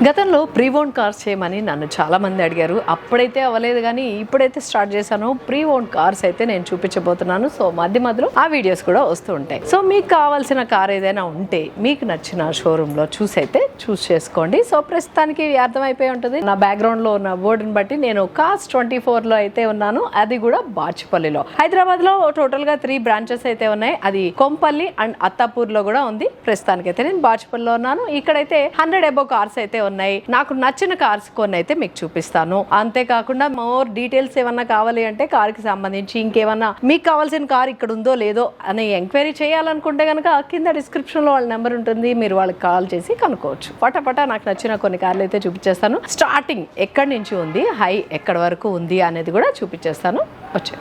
గతంలో pre own cars చేయమని నన్ను చాలా మంది అడిగారు. అప్పుడైతే అవ్వలేదు, కానీ ఇప్పుడైతే స్టార్ట్ చేశాను. ప్రీ ఓన్ కార్స్ అయితే నేను చూపించబోతున్నాను. సో మధ్యలో ఆ వీడియోస్ కూడా వస్తూ ఉంటాయి. సో మీకు కావాల్సిన కార్ ఏదైనా ఉంటే మీకు నచ్చిన షోరూమ్ లో చూస్ చేసుకోండి. సో ప్రస్తుతానికి అర్థమైపోయి ఉంటుంది నా బ్యాక్గ్రౌండ్ లో ఉన్న బోర్డుని బట్టి. నేను కార్స్ 24 లో అయితే ఉన్నాను, అది కూడా బాచుపల్లిలో. హైదరాబాద్ లో టోటల్ గా 3 బ్రాంచెస్ అయితే ఉన్నాయి. అది కొంపల్లి అండ్ అత్తాపూర్ లో కూడా ఉంది. ప్రస్తుతానికి అయితే నేను బాచుపల్లిలో ఉన్నాను. ఇక్కడైతే 100 అబౌవ్ కార్స్ అయితే ఉన్నాయి. నాకు నచ్చిన కార్స్ కొన్ని అయితే మీకు చూపిస్తాను. అంతేకాకుండా మోర్ డీటెయిల్స్ ఏమన్నా కావాలి అంటే కార్ కి సంబంధించి ఇంకేమన్నా మీకు కావాల్సిన కార్ ఇక్కడ ఉందో లేదో అని ఎంక్వైరీ చేయాలనుకుంటే కనుక కింద డిస్క్రిప్షన్ లో వాళ్ళ నెంబర్ ఉంటుంది, మీరు వాళ్ళకి కాల్ చేసి కనుక్కోవచ్చు. పటపట నాకు నచ్చిన కొన్ని కార్లు అయితే చూపించేస్తాను. స్టార్టింగ్ ఎక్కడి నుంచి ఉంది, హై ఎక్కడి వరకు ఉంది అనేది కూడా చూపించేస్తాను. వచ్చే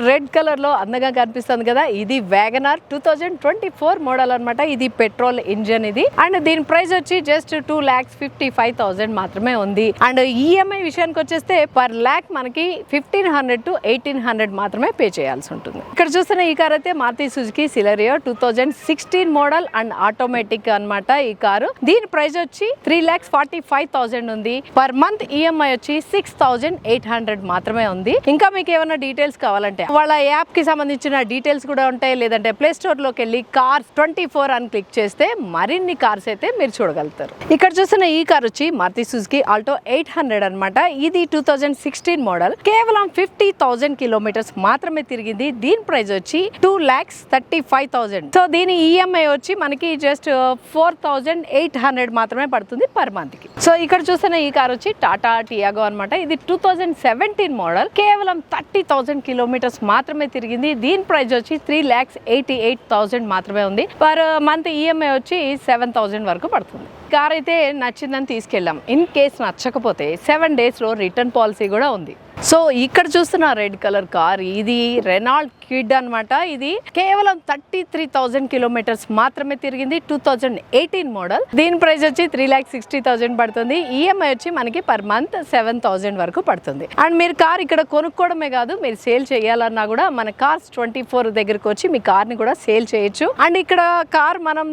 రెడ్ కలర్ లో అందంగా కనిపిస్తుంది కదా, ఇది వ్యాగనార్ 2024 మోడల్ అనమాట. ఇది పెట్రోల్ ఇంజన్ ఇది. అండ్ దీని ప్రైస్ వచ్చి జస్ట్ 2,55,000 మాత్రమే ఉంది. అండ్ ఈఎంఐ విషయానికి వచ్చేస్తే పర్ ల్యాక్ మనకి 1,500 to 1,800 మాత్రమే పే చేయాల్సి ఉంటుంది. ఇక్కడ చూస్తున్న ఈ కార్ అయితే Maruti Suzuki Celerio 2016 model and automatic అన్నమాట ఈ కారు. దీని ప్రైస్ వచ్చి 3,45,000 ఉంది. పర్ మంత్ ఈఎంఐ వచ్చి 6,800 మాత్రమే ఉంది. ఇంకా మీకు ఏమైనా డీటెయిల్స్ కావాలంటే వాళ్ళ యాప్ కి సంబంధించిన డీటెయిల్స్ కూడా ఉంటాయి. లేదంటే ప్లే స్టోర్ లోకి వెళ్ళి కార్స్ 24 అని క్లిక్ చేస్తే మరిన్ని కార్స్ అయితే మీరు చూడగలుగుతారు. ఇక్కడ చూస్తున్న ఈ కార్ వచ్చి మారుతి సుజుకి ఆల్టో 800 అనమాట. ఇది 2016 మోడల్. కేవలం 50,000 కిలోమీటర్స్ మాత్రమే తిరిగింది. దీని ప్రైస్ వచ్చి 2,35,000. సో దీని ఈఎంఐ వచ్చి మనకి జస్ట్ 4,800 మాత్రమే పడుతుంది పర్ మంత్ కి. సో ఇక్కడ చూస్తున్న ఈ కార్ వచ్చి టాటా టియాగో అనమాట. ఇది 2017 మోడల్. కేవలం 30,000 కిలోమీటర్స్ మాత్రమే తిరిగింది. దీని ప్రైస్ వచ్చి 3,88,000 మాత్రమే ఉంది. పర్ మంత్ ఈఎంఐ వచ్చి 7,000 వరకు పడుతుంది. కార్ అయితే నచ్చిందని తీసుకెళ్ళాం. ఇన్ కేస్ నచ్చకపోతే 7 days లో రిటర్న్ పాలసీ కూడా ఉంది. సో ఇక్కడ చూస్తున్న రెడ్ కలర్ కార్ ఇది రెనాల్ట్ క్విడ్ అనమాట. ఇది కేవలం 33,000 కిలోమీటర్స్ మాత్రమే తిరిగింది. 2018 మోడల్. దీని ప్రైస్ వచ్చి 3,60,000 పడుతుంది. ఈఎంఐ వచ్చి మనకి పర్ మంత్ 7,000 వరకు పడుతుంది. అండ్ మీరు కార్ ఇక్కడ కొనుక్కోవడమే కాదు, మీరు సేల్ చేయాలన్నా కూడా మన కార్స్ 24 దగ్గరకు వచ్చి మీ కార్ ని కూడా సేల్ చేయొచ్చు. అండ్ ఇక్కడ కార్ మనం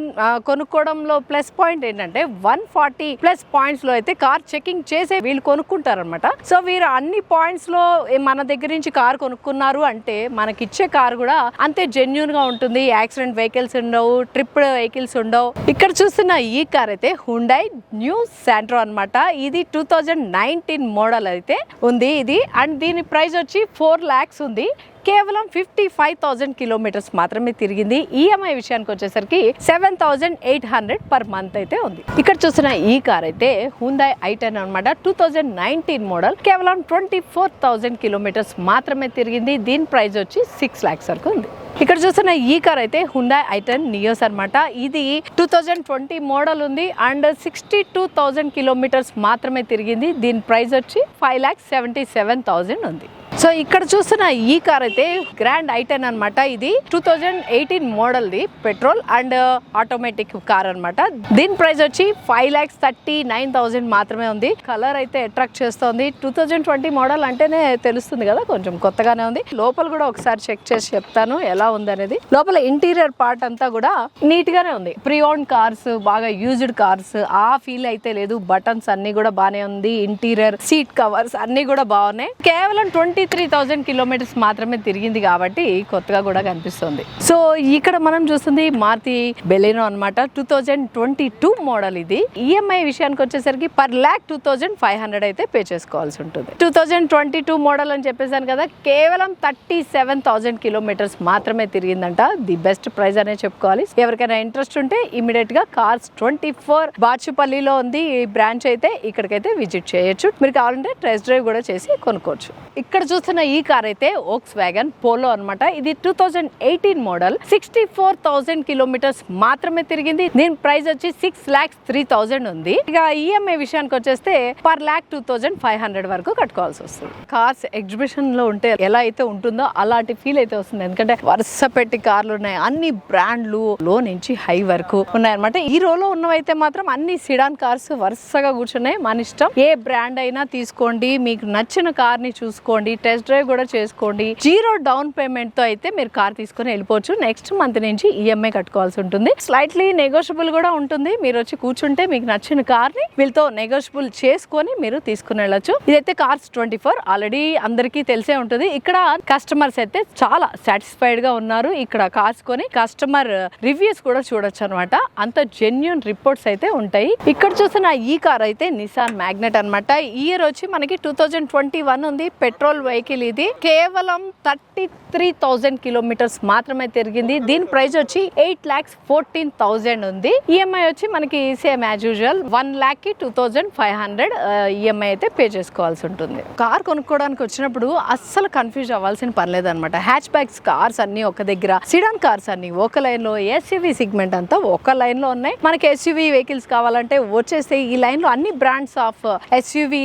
కొనుక్కోవడంలో ప్లస్ పాయింట్ ఏంటంటే 140 ప్లస్ పాయింట్స్ లో అయితే కార్ చెకింగ్ చేసే వీళ్ళు కొనుక్కుంటారు అనమాట. సో వీరు అన్ని పాయింట్స్ లో మన దగ్గర నుంచి కార్ కొనుక్కున్నారు అంటే మనకిచ్చే కార్ కూడా అంతే జెన్యూన్ గా ఉంటుంది. యాక్సిడెంట్ వెహికల్స్ ఉండవు, ట్రిప్డ్ వెహికల్స్ ఉండవు. ఇక్కడ చూస్తున్న ఈ కార్ అయితే హుండై న్యూ శాంట్రో అనమాట. ఇది 2019 మోడల్ అయితే ఉంది ఇది. అండ్ దీని ప్రైస్ వచ్చి 4 lakhs ఉంది. కేవలం 55,000 కిలోమీటర్స్ మాత్రమే తిరిగింది. ఈఎంఐ విషయానికి వచ్చేసరికి 7,800 పర్ మంత్ అయితే ఉంది. ఇక్కడ చూసిన ఈ కార్ అయితే హ్యుందాయ్ i10 అనమాట. 2019 మోడల్. కేవలం 24,000 కిలోమీటర్స్ మాత్రమే తిరిగింది. దీని ప్రైస్ వచ్చి 6 lakhs వరకు ఉంది. ఇక్కడ చూస్తున్న ఈ కార్ అయితే హ్యుందాయ్ i10 నియోస్ అనమాట. ఇది 2020 మోడల్ ఉంది. అండ్ 62,000 కిలోమీటర్స్ మాత్రమే తిరిగింది. దీని ప్రైస్ వచ్చి 5,77,000 ఉంది. సో ఇక్కడ చూస్తున్న ఈ కార్ అయితే గ్రాండ్ i10 అనమాట. ఇది 2018 model the petrol and automatic car అనమాట. దీని ప్రైస్ వచ్చి 5,39,000 మాత్రమే ఉంది. కలర్ అయితే అట్రాక్ట్ చేస్తోంది. 2020 మోడల్ అంటేనే తెలుస్తుంది కదా, కొంచెం కొత్తగానే ఉంది. లోపల కూడా ఒకసారి చెక్ చేసి చెప్తాను ఎలా ఉంది అనేది. లోపల ఇంటీరియర్ పార్ట్ అంతా కూడా నీట్ గానే ఉంది. ప్రీ ఓన్ కార్స్, బాగా యూజ్డ్ కార్స్ ఆ ఫీల్ అయితే లేదు. బటన్స్ అన్ని కూడా బానే ఉంది. ఇంటీరియర్ సీట్ కవర్స్ అన్ని కూడా బాగున్నాయి. కేవలం 23,000 కిలోమీటర్స్ మాత్రమే తిరిగింది కాబట్టి కొత్తగా కూడా కనిపిస్తుంది. సో ఇక్కడ మనం చూస్తుంది మారుతి బెలెనో అనమాట. 2022 మోడల్ ఇది. ఈఎంఐ విషయానికి వచ్చేసరికి పర్ ల్యాక్ 2,500 అయితే పే చేసుకోవాల్సి ఉంటుంది. 2022 మోడల్ అని చెప్పేసాను కదా, కేవలం 37,000 కిలోమీటర్స్ మాత్రమే తిరిగిందంట. ది బెస్ట్ ప్రైస్ అనే చెప్పుకోవాలి. ఎవరికైనా ఇంట్రెస్ట్ ఉంటే ఇమీడియట్ గా కార్స్ 24 బాచుపల్లిలో ఉంది ఈ బ్రాంచ్ అయితే. ఇక్కడికైతే విజిట్ చేయొచ్చు. మీరు కావాలంటే టెస్ట్ డ్రైవ్ కూడా చేసి కొనుక్కోవచ్చు. ఇక్కడ చూస్తున్న ఈ కార్ అయితే వోక్స్ వ్యాగన్ పోలో అనమాట. ఇది 2018 మోడల్. 64,000 కిలోమీటర్స్ మాత్రమే తిరిగింది. దీని ప్రైస్ వచ్చి 6,03,000 ఉంది. ఇక ఈఎంఐ విషయానికి వచ్చేస్తే పర్ ల్యాక్ 2,500 వరకు కట్టుకోవాల్సి వస్తుంది. కార్స్ ఎగ్జిబిషన్ లో ఉంటే ఎలా అయితే ఉంటుందో అలాంటి ఫీల్ అయితే వస్తుంది. ఎందుకంటే వరుస పెట్టి కార్లు ఉన్నాయి. అన్ని బ్రాండ్లు లో నుంచి హై వరకు ఉన్నాయన్నమాట. ఈ రోలో ఉన్నవైతే మాత్రం అన్ని సిడాన్ కార్స్ వరుసగా కూర్చున్నాయి. మన ఇష్టం, ఏ బ్రాండ్ అయినా తీసుకోండి, మీకు నచ్చిన కార్ ని చూసుకోండి, టెస్ట్ డ్రైవ్ కూడా చేసుకోండి. 0 డౌన్ పేమెంట్ తో అయితే మీరు కార్ తీసుకొని వెళ్ళిపోవచ్చు. నెక్స్ట్ మంత్ నుంచి ఈఎంఐ కట్టుకోవాల్సి ఉంటుంది. స్లైట్లీ నెగోషియబుల్ కూడా ఉంటుంది. మీరు వచ్చి కూర్చుంటే మీకు నచ్చిన కార్ ని వీళ్ళతో నెగోషియబుల్ చేసుకొని మీరు తీసుకుని వెళ్ళొచ్చు. ఇదైతే కార్స్ 24 ఆల్రెడీ అందరికీ తెలిసే ఉంటుంది. ఇక్కడ కస్టమర్స్ అయితే చాలా సాటిస్ఫైడ్ గా ఉన్నారు. ఇక్కడ కార్స్ కొని కస్టమర్ రివ్యూస్ కూడా చూడొచ్చు అనమాట. అంత జెన్యూన్ రిపోర్ట్స్ అయితే ఉంటాయి. ఇక్కడ చూసిన ఈ కార్ అయితే నిసాన్ మ్యాగ్నెట్ అనమాట. ఇయర్ వచ్చి మనకి 2021 ఉంది. పెట్రోల్ వెహికల్ ఇది. కేవలం 33,000 కిలోమీటర్స్ మాత్రమే తిరిగింది. దీని ప్రైస్ వచ్చి 8,14,000 ఉంది. ఈఎంఐ వచ్చి మనకి సేమ్ యాజ్ యూజువల్ 1,02,500 ఈఎంఐ అయితే పే చేసుకోవాల్సి ఉంటుంది. కార్ కొనుక్కోవడానికి వచ్చినప్పుడు అస్సలు కన్ఫ్యూజ్ అవ్వాల్సిన పని లేదనమాట. హ్యాచ్ బ్యాక్స్ కార్స్ అన్ని ఒక దగ్గర, సిడాన్ కార్స్ అన్ని ఒక లైన్ లో, ఎస్యూవీ సెగ్మెంట్ అంతా ఒక లైన్ లో ఉన్నాయి. మనకి ఎస్యూవీ వెహికల్స్ కావాలంటే వచ్చేస్తే ఈ లైన్ లో అన్ని బ్రాండ్స్ ఆఫ్ ఎస్యూవీ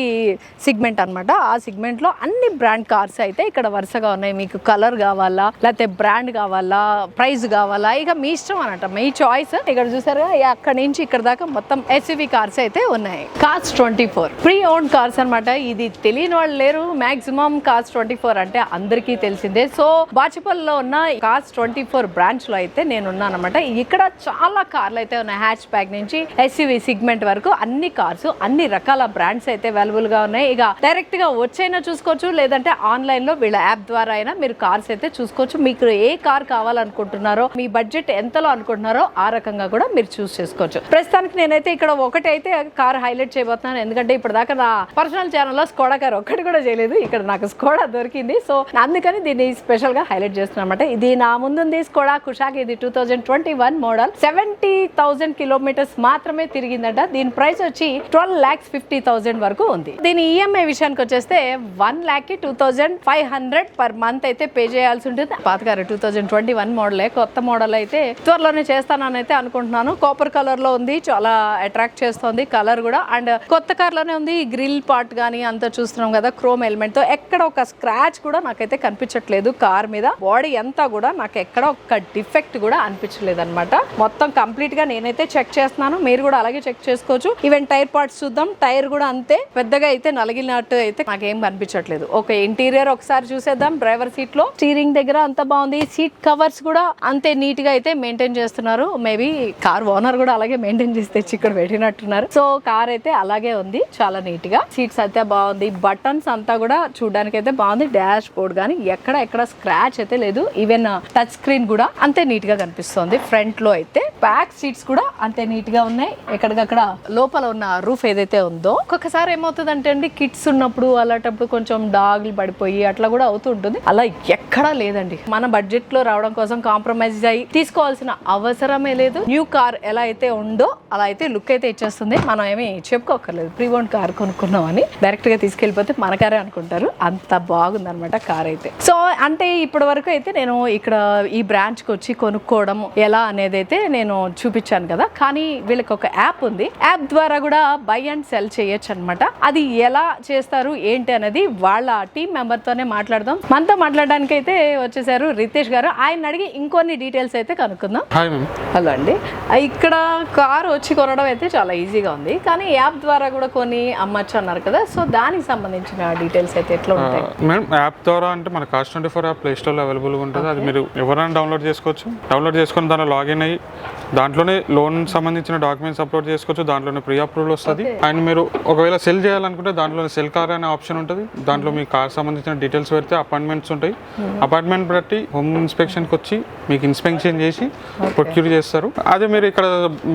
సెగ్మెంట్ అనమాట. ఆ సెగ్మెంట్ లో అన్ని బ్రాండ్ కార్స్ అయితే ఇక్కడ వరుసగా ఉన్నాయి. మీకు కలర్ కావాలా, లేకపోతే బ్రాండ్ కావాలా, ప్రైస్ కావాలా, ఇక మీ ఇష్టం అనమాట, మీ చాయిస్. ఇక్కడ చూసారుగా అక్కడ నుంచి ఇక్కడ దాకా మొత్తం ఎస్యూవీ కార్స్ అయితే ఉన్నాయి. కార్స్ 24 ప్రీ ఓన్ కార్స్ అనమాట. ఇది తెలియని వాళ్ళు లేరు. మాక్సిమం కార్స్ 24 అంటే అందరికీ తెలిసిందే. సో బాచుపల్లిలో ఉన్న కార్స్ 24 బ్రాంచ్ లో అయితే నేను ఉన్నాను అనమాట. ఇక్కడ చాలా కార్లు అయితే ఉన్నాయి. హ్యాచ్ బ్యాక్ నుంచి ఎస్యూవీ సెగ్మెంట్ వరకు అన్ని కార్స్, అన్ని రకాల బ్రాండ్స్ అయితే అవైలబుల్ గా ఉన్నాయి. ఇక డైరెక్ట్ గా వచ్చైనా చూసుకోవచ్చు, లేదంటే ఆన్లైన్ లో వీళ్ళ యాప్ ద్వారా అయినా మీరు కార్స్ అయితే చూసుకోవచ్చు. మీకు ఏ కార్ కావాలనుకుంటున్నారో, మీ బడ్జెట్ ఎంతలో అనుకుంటున్నారో ఆ రకంగా కూడా మీరు చూస్ చేసుకోవచ్చు. ప్రస్తుతానికి నేనైతే ఇక్కడ ఒకటి అయితే కార్ హైలైట్ చేయబోతున్నాను. ఎందుకంటే ఇప్పుడు దాకా నా పర్సనల్ ఛానల్లో స్కోడా కార్ ఒక్కటి కూడా చేయలేదు. ఇక్కడ నాకు స్కోడా దొరికింది. సో అందుకని దీన్ని స్పెషల్ గా హైలైట్ చేస్తున్నాను అనమాట. ఇది నా ముందుంది స్కోడా కుషాక్. ఇది 2021 మోడల్. 70,000 కిలోమీటర్స్ మాత్రమే తిరిగిందంట. దీని ప్రైస్ వచ్చి 12,50,000 వరకు ఉంది. దీని ఈఎంఐ విషయానికి వచ్చేస్తే 1,02,500 పర్ మంత్ అయితే పే చేయాల్సి ఉంటుంది. పాతగారు 2021 మోడలే. కొత్త మోడల్ అయితే త్వరలోనే చేస్తానని అయితే అనుకుంటున్నాను. కాపర్ కలర్ లో ఉంది. చాలా అట్రాక్ట్ చేస్తుంది కలర్ కూడా. అండ్ కొత్త కార్ లోనే ఉంది. గ్రిల్ పార్ట్ గానీ అంతా చూస్తున్నాం కదా, క్రోమ్ ఎలిమెంట్ తో ఎక్కడ ఒక స్క్రాచ్ కూడా నాకైతే కనిపించట్లేదు. కార్ మీద బాడీ అంతా కూడా నాకు ఎక్కడ ఒక డిఫెక్ట్ కూడా అనిపించలేదు అనమాట. మొత్తం కంప్లీట్ గా నేనైతే చెక్ చేస్తున్నాను. మీరు కూడా అలాగే చెక్ చేసుకోవచ్చు. ఈవెన్ టైర్ పార్ట్స్ చూద్దాం. టైర్ కూడా అంతే పెద్దగా అయితే నలిగినట్టు అయితే నాకేం కనిపించట్లేదు. ఒక ఇంటీరియర్ ఒకసారి చూసేద్దాం. డ్రైవర్ సీట్ లో స్టీరింగ్ దగ్గర అంత బాగుంది. సీట్ కవర్స్ కూడా అంతే నీట్ గా అయితే మెయింటైన్ చేస్తున్నారు. మేబీ కార్ ఓనర్ కూడా అలాగే మెయింటైన్ చేసి తెచ్చి ఇక్కడ పెట్టినట్టున్నారు. సో కార్ అయితే అలాగే ఉంది, చాలా నీట్ గా. సీట్స్ అయితే బాగుంది. బటన్స్ అంతా కూడా చూడడానికి అయితే బాగుంది. డాష్ బోర్డ్ గానీ ఎక్కడ స్క్రాచ్ అయితే లేదు. ఈవెన్ టచ్ స్క్రీన్ కూడా అంతే నీట్ గా కనిపిస్తుంది. ఫ్రంట్ లో అయితే బ్యాక్ సీట్స్ కూడా అంతే నీట్ గా ఉన్నాయి. ఎక్కడికక్కడ లోపల ఉన్న రూఫ్ ఏదైతే ఉందో ఒక్కొక్కసారి ఏమవుతుంది అంటే అండి, కిడ్స్ ఉన్నప్పుడు అలాంటప్పుడు కొంచెం డాగ్లు పడిపోయి అట్లా కూడా అవుతూ ఉంటుంది. అలా ఎక్కడా లేదండి. మన బడ్జెట్ లో రావడం కోసం కాంప్రమైజ్ అయ్యి తీసుకోవాల్సిన అవసరమే లేదు. న్యూ కార్ ఎలా అయితే ఉందో అలా అయితే లుక్ అయితే ఇచ్చేస్తుంది. మనం ఏమి చెప్పుకోకర్లేదు ప్రీ ఓన్ కార్ కొనుక్కున్నాం అని. డైరెక్ట్ గా తీసుకెళ్లిపోతే మన కారే అనుకుంటారు. అంత బాగుంది అనమాట కార్ అయితే. సో అంటే ఇప్పటి వరకు అయితే నేను ఇక్కడ ఈ బ్రాంచ్ కి వచ్చి కొనుక్కోవడం ఎలా అనేది అయితే నేను చూపించాను కదా. కానీ వీళ్ళకి ఒక యాప్ ఉంది. యాప్ ద్వారా కూడా బై అండ్ సెల్ చేయొచ్చు అనమాట. అది ఎలా చేస్తారు ఏంటి అనేది వాళ్ళ టీం మెంబర్ తోనే మాట్లాడదాం. మనతో మాట్లాడడానికి అయితే వచ్చేసారు రితేష్ గారు. ఆయన అడిగి ఇంకొన్ని డీటెయిల్స్ అయితే కనుక్కుందాం. హలో అండి. ఇక్కడ కార్ వచ్చి కొనడం అయితే చాలా ఈజీగా ఉంది, కానీ యాప్ ద్వారా కూడా కొని అమ్మచ్చు అన్నారు కదా. సో దానికి సంబంధించిన డీటెయిల్స్ అయితే ఎట్లా ఉంటాయి మేడం? యాప్ ద్వారా అంటే మన కార్స్ 24 యాప్ ప్లే స్టోర్ లో అవైలబుల్ గా ఉంటుంది. అది మీరు ఎవరైనా డౌన్లోడ్ చేసుకోవచ్చు. డౌన్లోడ్ చేసుకుని దాంట్లో లాగిన్ అయ్యి దాంట్లోనే లోన్ సంబంధించిన డాక్యుమెంట్స్ అప్లోడ్ చేసుకోవచ్చు. దాంట్లోనే ప్రీ అప్రూవల్ వస్తుంది. అండ్ మీరు ఒకవేళ సెల్ చేయాలనుకుంటే దాంట్లోనే సెల్ కార్ అనే ఆప్షన్ ఉంటుంది. దాంట్లో మీ కార్ సంబంధించిన డీటెయిల్స్ పెడితే అపాయింట్మెంట్స్ ఉంటాయి. అపాయింట్మెంట్ బట్టి హోమ్ ఇన్స్పెక్షన్ కి వచ్చి మీకు ఇన్స్పెక్షన్ చేసి ప్రొక్యూర్ చేస్తారు. అదే మీరు ఇక్కడ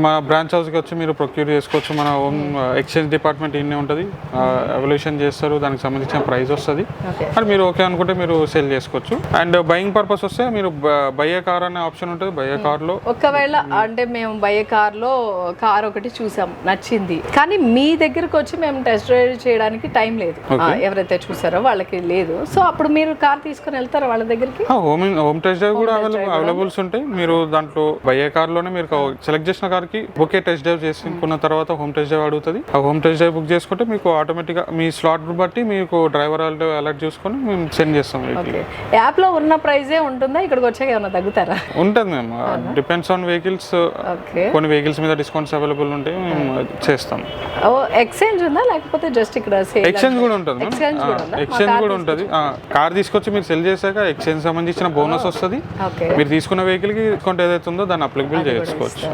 మా బ్రాంచ్ హౌస్కి వచ్చి మీరు ప్రొక్యూర్ చేసుకోవచ్చు. మన హోమ్ ఎక్స్చేంజ్ డిపార్ట్మెంట్ ఇన్నే ఉంటుంది. ఎవల్యూషన్ చేస్తారు, దానికి సంబంధించిన ప్రైస్ వస్తుంది. అది మీరు ఓకే అనుకుంటే మీరు సెల్ చేసుకోవచ్చు. అండ్ బయింగ్ పర్పస్ వస్తే మీరు బై ఏ కార్ అనే ఆప్షన్ ఉంటుంది. బై ఏ కార్ లో ఒకవేళ అంటే మేము బై ఏ కార్ లో కార్ ఒకటి చూసాం, నచ్చింది, కానీ మీ దగ్గరకు వచ్చి మేము టెస్ట్ డ్రైవ్ చేయడానికి టైం లేదు. ఎవరైతే చూసారో వాళ్ళకి లేదు. సో అప్పుడు మీరు కార్ తీసుకుని వెళ్తారా వాళ్ళ దగ్గరికి? హోమ్ టెస్ట్ డ్రైవ్ కూడా అవైలబుల్స్ ఉంటాయి. మీరు దాంట్లో బై ఏ కార్ లోనే మీరు సెలెక్ట్ చేసిన కార్ కి బుకే టెస్ట్ డ్రైవ్ చేసుకున్న తర్వాత హోమ్ టెస్ట్ డ్రైవ్ అడుగుతుంది. ఆ హోమ్ టెస్ట్ డ్రైవ్ బుక్ చేసుకుంటే మీకు ఆటోమేటిక్ గా మీ స్లాట్ బట్టి మీకు డ్రైవర్ అలర్ట్ చూసుకొని మేము సెండ్ చేస్తాం. యాప్ లో ఉన్న ప్రైజే ఉంటుందా? ఇక్కడికి వచ్చాక ఏమైనా తగ్గుతారా? ఉంటుంది మేము. Depends on vehicles. కొన్ని వెహికల్స్ మీద డిస్కౌంట్స్ అవైలబుల్ ఉంటాయి, మేము చేస్తాం. ఎక్స్చేంజ్ ఉందా లేకపోతే జస్ట్ ఇక్కడ ఎక్స్చేంజ్ కూడా ఉంటుంది? ఎక్స్చేంజ్ కూడా ఉంటుంది. కార్ తీసుకొచ్చి మీరు సెల్ చేశాక ఎక్స్చేంజ్ సంబంధించిన బోనస్ వస్తుంది. ఓకే మీరు తీసుకున్న వెహికల్ కి డిస్కౌంట్ ఏదైతే ఉందో దాన్ని అప్లికబుల్ చేసుకోవచ్చు.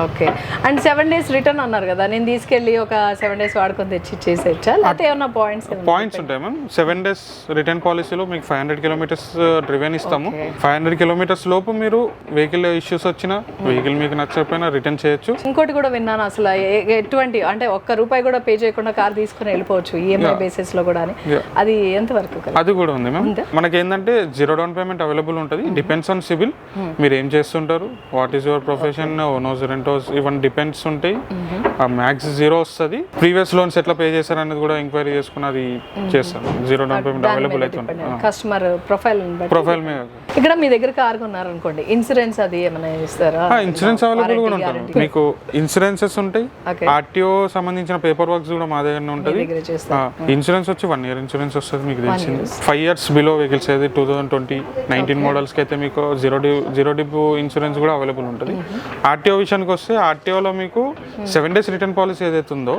ఓకే అండ్ 7 days రిటర్న్ అన్నారు కదా, నేను తీసుకెళ్ళి ఒక 7 days వాడుకొని తెచ్చి చేసేచ్చా లేకపోతే ఏమన్నా పాయింట్స్ ఉంటాయి మ్యామ్. 7 days రిటర్న్ పాలసీలో మీకు 500 kilometers డ్రివెన్ ఇస్తాము. 500 kilometers లోపు మీరు వెహికల్ ఇష్యూస్ వచ్చినా వెహికల్ మీకు నచ్చకపోయినా రిటర్న్ చేయొచ్చు. ఇంకోటి కూడా విన్నాను, అసలు ఎటువంటి అంటే ₹1 కూడా పే చేయకుండా కార్ తీసుకుని వెళ్ళిపోవచ్చు ఈఎంఐ బేసిస్ లో కూడా అని. అది ఎంత వరకు? అది కూడా ఉంది మ్యామ్. మనకి ఏంటంటే 0 down payment అవైలబుల్ ఉంటుంది. డిపెండ్స్ ఆన్ సివిల్, మీరు ఏం చేస్తుంటారు, వాట్ ఈస్ యువర్ ప్రొఫెషన్, ఓనోస్ రెంటోస్ ఇవన్నీ డిపెండ్స్ ఉంటాయి. మ్యాక్స్ 0 వస్తుంది. ప్రీవియస్ లోన్స్ ఎట్లా పే చేశారు అనేది కూడా ఎంక్వైరీ చేసుకుని అది చేస్తాను. 0 down payment అవైలబుల్ అవుతుంది. కస్టమర్ ప్రొఫైల్ మీద ఇక్కడ మీ దగ్గర కార్ కొన్నారు అనుకోండి, ఇన్సూరెన్స్ అది ఏమైనా ఇస్తారా? ఇన్సూరెన్స్ అవైలబుల్ కూడా ఉంటుంది. మీకు ఇన్సూరెన్సెస్ ఉంటాయి, ఆర్టీఓ సంబంధించిన పేపర్ వర్క్స్ కూడా మా దగ్గర ఉంటుంది. ఇన్సూరెన్స్ వచ్చి 1 year ఇన్సూరెన్స్ వస్తుంది. మీకు తెలిసింది 5 years బిలో వెహికల్స్ అయితే 2019 మోడల్స్ కి అయితే మీకు జీరో డిప్ ఇన్సూరెన్స్ కూడా అవైలబుల్ ఉంటుంది. ఆర్టీఓ విషయానికి వస్తే ఆర్టీఓలో మీకు 7 days రిటర్న్ పాలసీ ఏదైతే ఉందో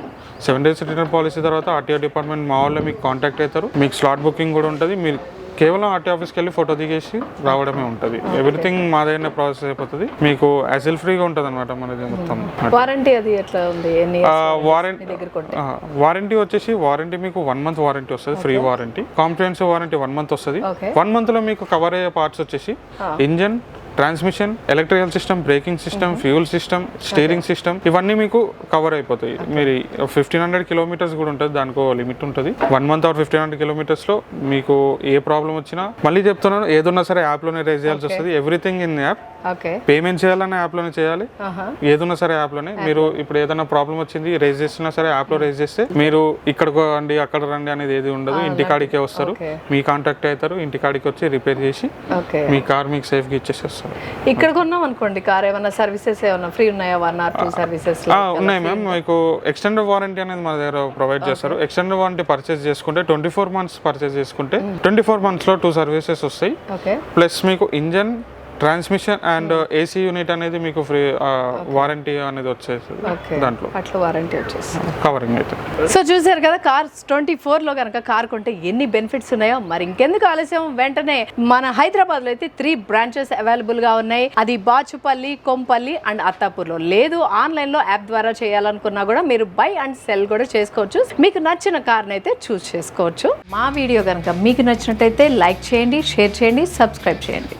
7 days రిటర్న్ పాలసీ తర్వాత ఆర్టీఓ డిపార్ట్మెంట్ మా వాళ్ళు మీకు కాంటాక్ట్ అవుతారు. మీకు స్లాట్ బుకింగ్ కూడా ఉంటుంది. మీరు కేవలం ఆర్టీ ఆఫీస్కి వెళ్ళి ఫోటో దిగేసి రావడమే ఉంటుంది. ఎవ్రీథింగ్ మా దగ్గర ప్రాసెస్ అయిపోతుంది. మీకు యాసిల్ ఫ్రీగా ఉంటుంది అనమాట మనది మొత్తం. వారంటీ అది ఎట్లా ఉంది? వారంటీ వచ్చేసి మీకు 1 month వారంటీ వస్తుంది, free warranty. Comprehensive warranty 1 month వస్తుంది. 1 month లో మీకు కవర్ అయ్యే పార్ట్స్ వచ్చేసి engine, transmission, electrical system, braking system, fuel system, steering system ఇవన్నీ మీకు కవర్ అయిపోతాయి. మీరు 1500 kilometers కూడా ఉంటుంది, దానికి లిమిట్ ఉంటుంది. 1 month or 1500 kilometers లో మీకు ఏ ప్రాబ్లం వచ్చినా, మళ్ళీ చెప్తున్నాను, ఏదున్నా సరే యాప్ లోనే రేజ్ చేయాల్సి వస్తుంది. Everything in app. పేమెంట్ చేయాలన్నా యాప్ లోనే చేయాలి, ఏదున్నా సరే యాప్ లోనే. మీరు ఇప్పుడు ఏదైనా ప్రాబ్లం వచ్చింది రేజ్ చేసినా సరే యాప్ లో రేజ్ చేస్తే మీరు ఇక్కడికి రండి అక్కడ రండి అనేది ఏది ఉండదు. ఇంటికాడికే వస్తారు, మీ కాంటాక్ట్ అవుతారు, ఇంటికాడికి వచ్చి రిపేర్ చేసి మీ కార్ మీకు సేఫ్ గా ఇచ్చేసేస్తారు. ఇక్కడ కొన్నాం అనుకోండి కార్, ఏమైనా సర్వీసెస్ ఏమైనా ఫ్రీ ఉన్నాయా? 1 or 2 సర్వీసెస్ ఉన్నాయి మ్యామ్. మీకు ఎక్స్టెండెడ్ వారంటీ అనేది మన దగ్గర ప్రొవైడ్ చేస్తారు. ఎక్స్టెండెడ్ వారంటీ పర్చేస్ చేసుకుంటే 24 months పర్చేస్ చేసుకుంటే 24 months లో 2 సర్వీసెస్ వస్తాయి. ప్లస్ మీకు engine, transmission and AC unit అనేది మీకు ఫ్రీ వారంటీ అనేది వచ్చేస్తుంది. దాంట్లో అట్లా వారంటీ వచ్చేస్తుంది, కవరింగ్ అయితే. సో చూసారు కదా, కార్ 24 లో కనుక కార్ కొంటే ఎన్ని బెనిఫిట్స్ ఉన్నాయో. మరి ఇంకెందుకు ఆలస్యం, వెంటనే మన హైదరాబాద్ లో అయితే 3 branches అవైలబుల్ గా ఉన్నాయి. అది బాచుపల్లి, కొంపల్లి అండ్ అత్తాపూర్లో. లేదు ఆన్లైన్ లో యాప్ ద్వారా చేయాలనుకున్నా కూడా మీరు బై అండ్ సెల్ కూడా చేసుకోవచ్చు. మీకు నచ్చిన కార్ అయితే చూస్ చేసుకోవచ్చు. మా వీడియో కనుక మీకు నచ్చినట్టయితే లైక్ చేయండి, షేర్ చేయండి, సబ్స్క్రైబ్ చేయండి.